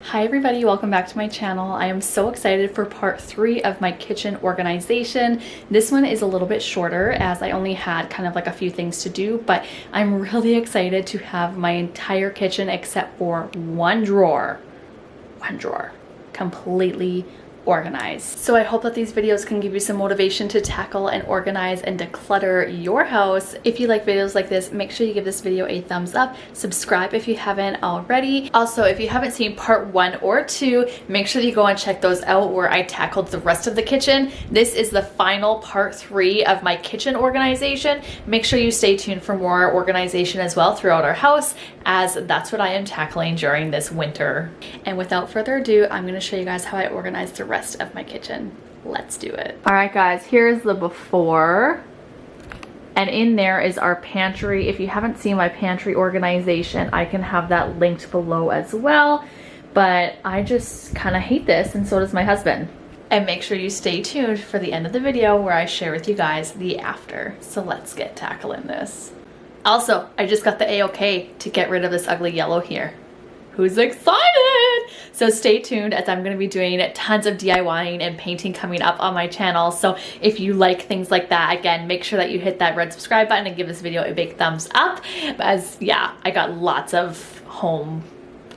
Hi everybody, welcome back to my channel. I am so excited for part 3 of my kitchen organization. This one is a little bit shorter as I only had kind of like a few things to do, but I'm really excited to have my entire kitchen except for one drawer completely organized. So I hope that these videos can give you some motivation to tackle and organize and declutter your house. If you like videos like this, make sure you give this video a thumbs up. Subscribe if you haven't already. Also, if you haven't seen part 1 or 2, make sure you go and check those out where I tackled the rest of the kitchen. This is the final part 3 of my kitchen organization. Make sure you stay tuned for more organization as well throughout our house, as that's what I am tackling during this winter. And without further ado, I'm going to show you guys how I organize the rest of my kitchen. Let's do it. All right guys, here's the before, and in there is our pantry. If you haven't seen my pantry organization, I can have that linked below as well, but I just kind of hate this, and so does my husband. And make sure you stay tuned for the end of the video where I share with you guys the after. So let's get tackling this. Also, I just got the A-OK to get rid of this ugly yellow here. Who's excited? So stay tuned, as I'm going to be doing tons of DIYing and painting coming up on my channel. So if you like things like that, again, make sure that you hit that red subscribe button and give this video a big thumbs up, as yeah, I got lots of home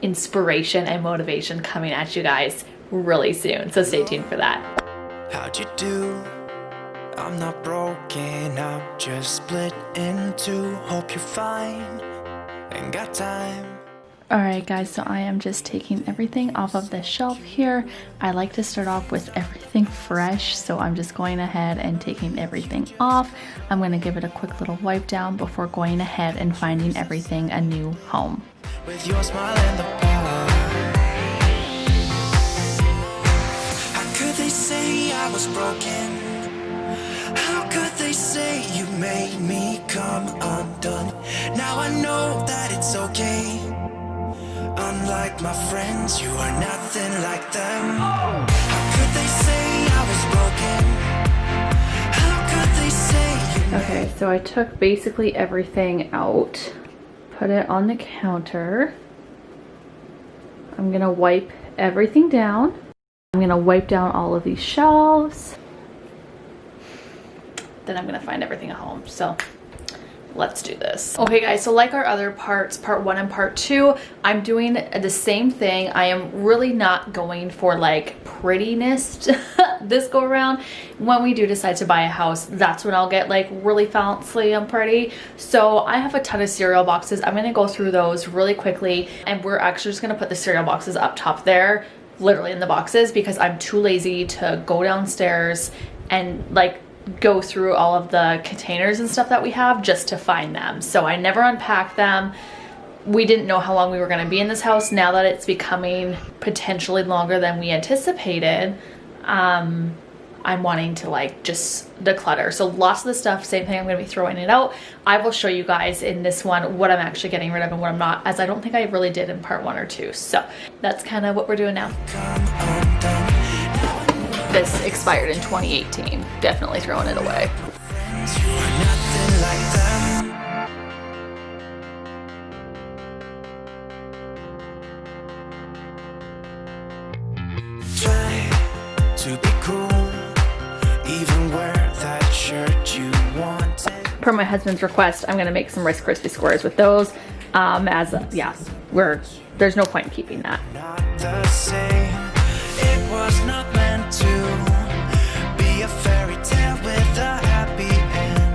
inspiration and motivation coming at you guys really soon. So stay tuned for that. How'd you do? I'm not broken, I'm just split in two. Hope you're fine, ain't got time. Alright guys, so I am just taking everything off of the shelf here. I like to start off with everything fresh, so I'm just going ahead and taking everything off. I'm going to give it a quick little wipe down before going ahead and finding everything a new home. With your smile and the power. How could they say I was broken? How could they say you made me come undone? Now I know that it's okay. Unlike my friends, you are nothing like them. How could they say I was broken? How could they say you... Okay, so I took basically everything out, put it on the counter. I'm gonna wipe everything down. I'm gonna wipe down all of these shelves. Then I'm gonna find everything at home. So let's do this. Okay guys, so like our other parts, part 1 and part 2, I'm doing the same thing. I am really not going for like prettiness this go around. When we do decide to buy a house, that's when I'll get like really fancy and pretty. So I have a ton of cereal boxes. I'm gonna go through those really quickly, and we're actually just gonna put the cereal boxes up top there, literally in the boxes, because I'm too lazy to go downstairs and like go through all of the containers and stuff that we have just to find them. So I never unpacked them. We didn't know how long we were going to be in this house. Now that it's becoming potentially longer than we anticipated, I'm wanting to like just declutter. So lots of the stuff, same thing, I'm going to be throwing it out. I will show you guys in this one what I'm actually getting rid of and what I'm not, as I don't think I really did in part 1 or 2. So that's kind of what we're doing now. This expired in 2018. Definitely throwing it away. Try to be cool, even wear that shirt you wanted. Per my husband's request, I'm gonna make some Rice Krispie squares with those. Yeah, there's no point in keeping that. Not the same. It was not meant to be a fairy tale with a happy end.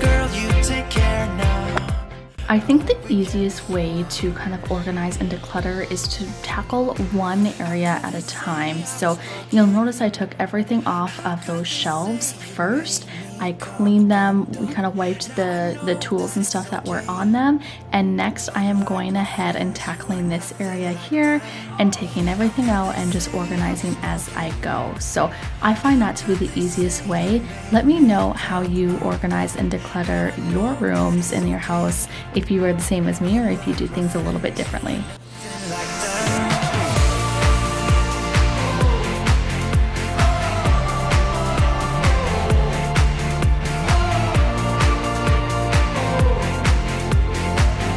Girl, you take care now. I think the easiest way to kind of organize and declutter is to tackle one area at a time. So you'll notice I took everything off of those shelves first. I cleaned them, we kind of wiped the tools and stuff that were on them, and next I am going ahead and tackling this area here and taking everything out and just organizing as I go. So I find that to be the easiest way. Let me know how you organize and declutter your rooms in your house, if you are the same as me or if you do things a little bit differently.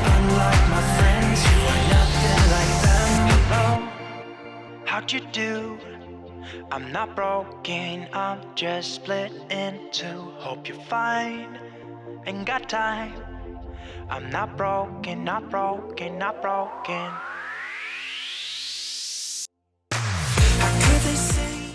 Unlike my friends, you are nothing like them. could you do? I'm not broken, I'm just split in two. Hope you're fine, ain't got time. I'm not broken, not broken, not broken.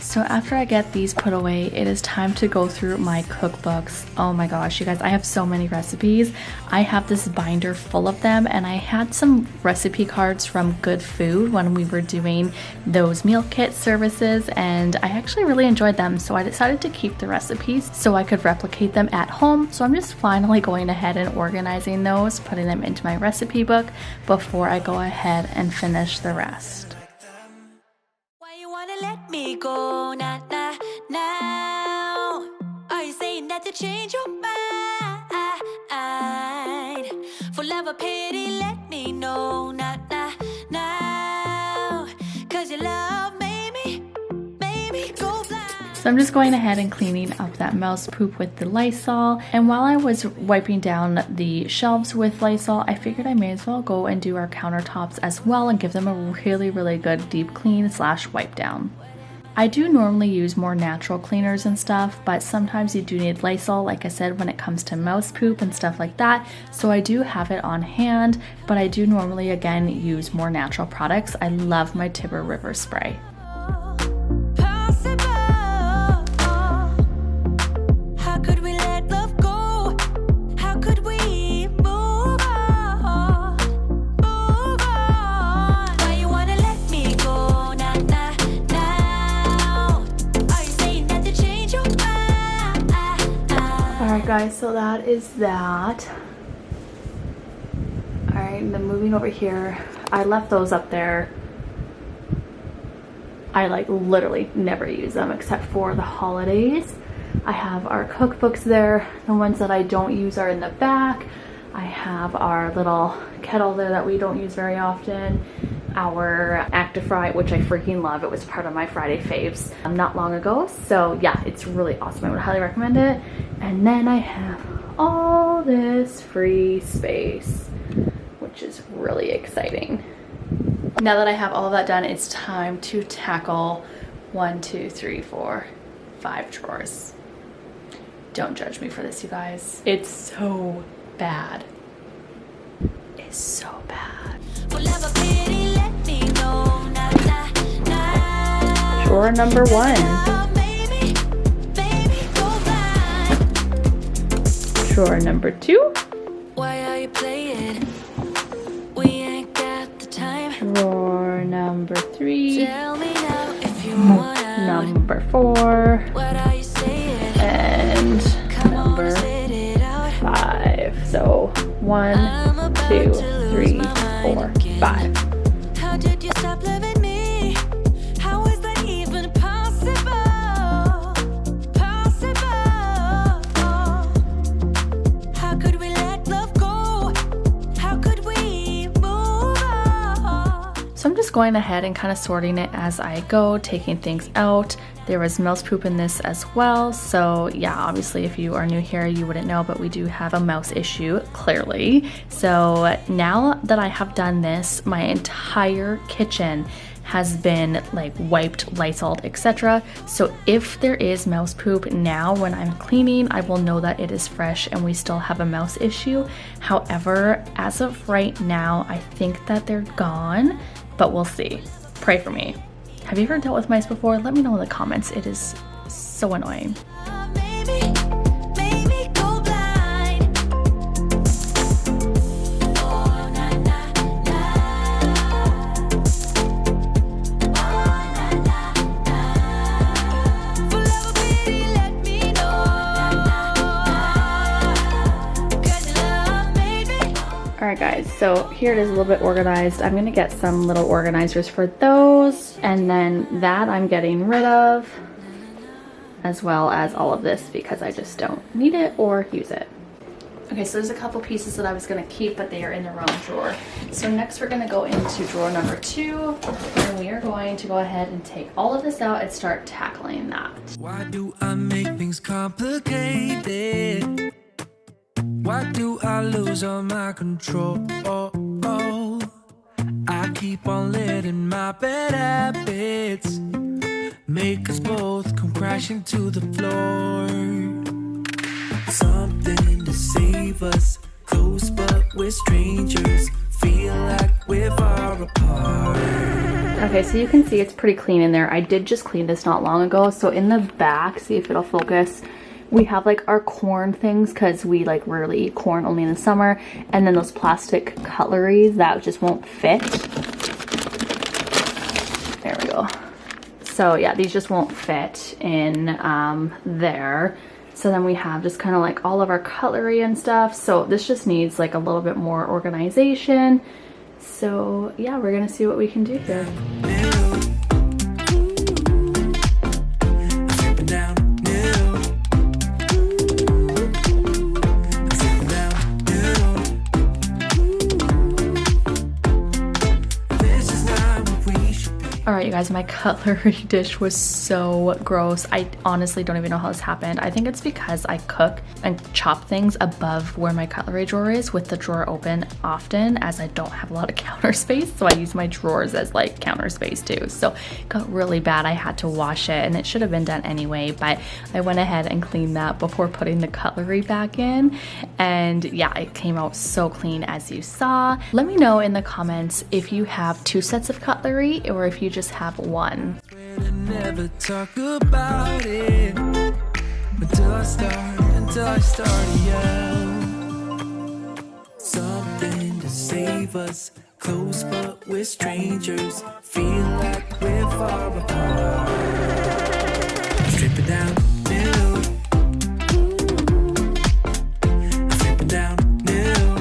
So after I get these put away, it is time to go through my cookbooks. Oh my gosh, you guys, I have so many recipes. I have this binder full of them, and I had some recipe cards from Good Food when we were doing those meal kit services, and I actually really enjoyed them. So I decided to keep the recipes so I could replicate them at home. So I'm just finally going ahead and organizing those, putting them into my recipe book before I go ahead and finish the rest. Let me go now. Are you saying that to change your mind? For love or pity, let me know now. Cause your love made me go blind. So I'm just going ahead and cleaning up that mouse poop with the Lysol. And while I was wiping down the shelves with Lysol, I figured I may as well go and do our countertops as well and give them a really good deep clean / wipe down. I do normally use more natural cleaners and stuff, but sometimes you do need Lysol, like I said, when it comes to mouse poop and stuff like that. So I do have it on hand, but I do normally, again, use more natural products. I love my Tiber River spray. Alright guys, so that is that. Alright, then moving over here. I left those up there. I like literally never use them except for the holidays. I have our cookbooks there. The ones that I don't use are in the back. I have our little kettle there that we don't use very often. Our Actifry, which I freaking love. It was part of my Friday faves not long ago. So yeah, it's really awesome. I would highly recommend it. And then I have all this free space, which is really exciting. Now that I have all of that done, it's time to tackle 1, 2, 3, 4, 5 drawers. Don't judge me for this, you guys. It's so bad. It's so bad. Drawer number 1. Drawer number 2. Why are you playing? We ain't got the time. Drawer number 3. Tell me now if you want out. Number 4. What are you saying? And Come number on, spit it out. 5. So 1, 2, 3, 4, 5. How did you stop loving me? How is that even possible? How could we let love go? How could we move on? So I'm just going ahead and kind of sorting it as I go, taking things out. There was mouse poop in this as well. So yeah, obviously if you are new here, you wouldn't know, but we do have a mouse issue, clearly. So now that I have done this, my entire kitchen has been like wiped, Lysoled, etc. So if there is mouse poop now when I'm cleaning, I will know that it is fresh and we still have a mouse issue. However, as of right now, I think that they're gone, but we'll see. Pray for me. Have you ever dealt with mice before? Let me know in the comments. It is so annoying. Alright guys, so here it is a little bit organized. I'm gonna get some little organizers for those, and then that I'm getting rid of, as well as all of this because I just don't need it or use it. Okay, so there's a couple pieces that I was gonna keep, but they are in the wrong drawer. So next we're gonna go into drawer number 2, and we are going to go ahead and take all of this out and start tackling that. Why do I make things complicated? Why do I lose all my control? I keep on letting my bad habits make us both come crashing to the floor. Something to save us, close but we're strangers, feel like we're far apart. Okay, so you can see it's pretty clean in there. I did just clean this not long ago. So in the back, see if it'll focus, we have like our corn things because we like rarely eat corn, only in the summer. And then those plastic cutleries that just won't fit. There we go. So yeah, these just won't fit in there. So then we have just kind of like all of our cutlery and stuff. So this just needs like a little bit more organization. So yeah, we're gonna see what we can do here. Alright you guys, my cutlery dish was so gross. I honestly don't even know how this happened. I think it's because I cook and chop things above where my cutlery drawer is with the drawer open often, as I don't have a lot of counter space. So I use my drawers as like counter space too. So it got really bad. I had to wash it and it should have been done anyway, but I went ahead and cleaned that before putting the cutlery back in. And yeah, it came out so clean as you saw. Let me know in the comments if you have 2 sets of cutlery or if you just have one. Never talk about it until I start to yell. Something to save us, close but we're strangers, feel like we're far apart. Strip it down, new. Strip it down, new.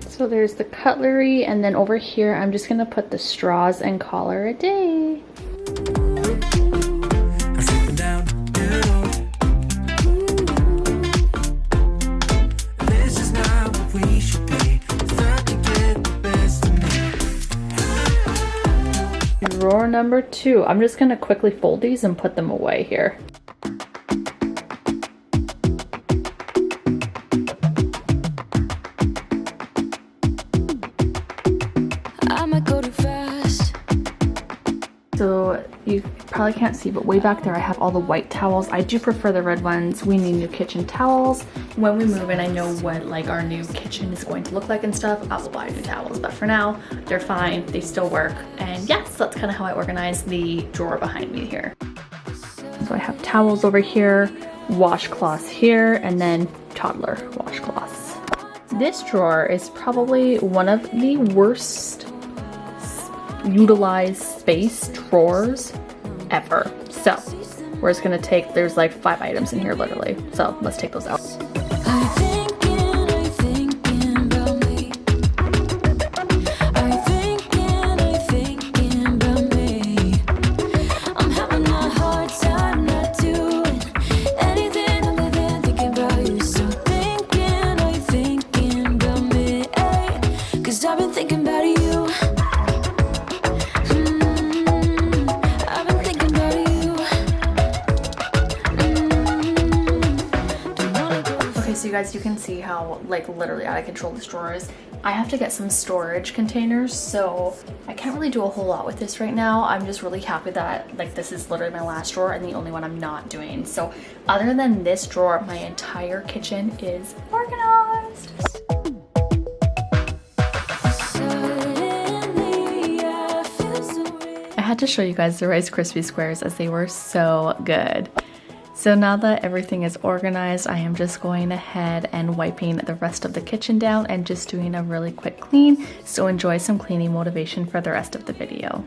So there's the cutlery, and then over here I'm just gonna put the straws and collar a day. Drawer number 2. I'm just gonna quickly fold these and put them away here. I might go too fast. So you probably can't see, but way back there I have all the white towels. I do prefer the red ones. We need new kitchen towels. When we move in, I know what like our new kitchen is going to look like and stuff. I will buy new towels, but for now they're fine. They still work. And yes, that's kind of how I organize the drawer behind me here. So I have towels over here, washcloths here, and then toddler washcloths. This drawer is probably one of the worst utilized space drawers ever. So we're just gonna take, there's like 5 items in here literally. So let's take those out. So you guys, you can see how like literally out of control this drawer is. I have to get some storage containers, so I can't really do a whole lot with this right now. I'm just really happy that like this is literally my last drawer and the only one I'm not doing. So other than this drawer, my entire kitchen is organized. I had to show you guys the Rice Krispie squares as they were so good. So now that everything is organized, I am just going ahead and wiping the rest of the kitchen down and just doing a really quick clean. So enjoy some cleaning motivation for the rest of the video.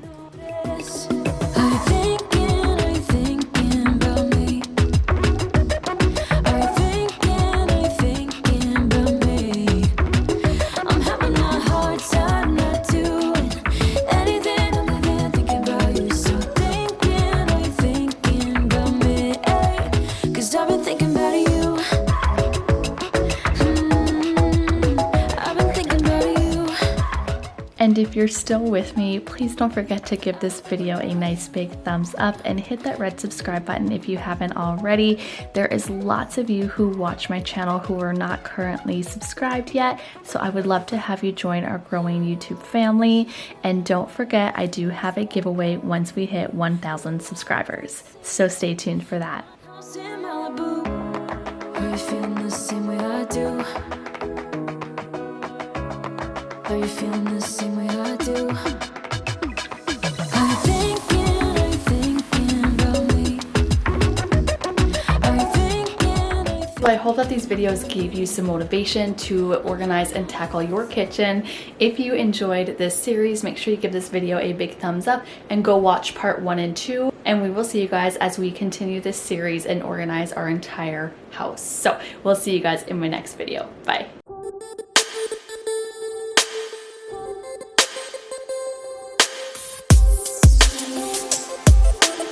And if if you're still with me, please don't forget to give this video a nice big thumbs up and hit that red subscribe button if you haven't already. There is lots of you who watch my channel who are not currently subscribed yet, so I would love to have you join our growing YouTube family. And don't forget, I do have a giveaway once we hit 1,000 subscribers, so stay tuned for that. House in Malibu. Are you feeling the same way I do? Are you feeling the same way I do? Are you thinking about me? Are you thinking? So I hope that these videos gave you some motivation to organize and tackle your kitchen. If you enjoyed this series, make sure you give this video a big thumbs up and go watch part 1 and 2. And we will see you guys as we continue this series and organize our entire house. So we'll see you guys in my next video. Bye.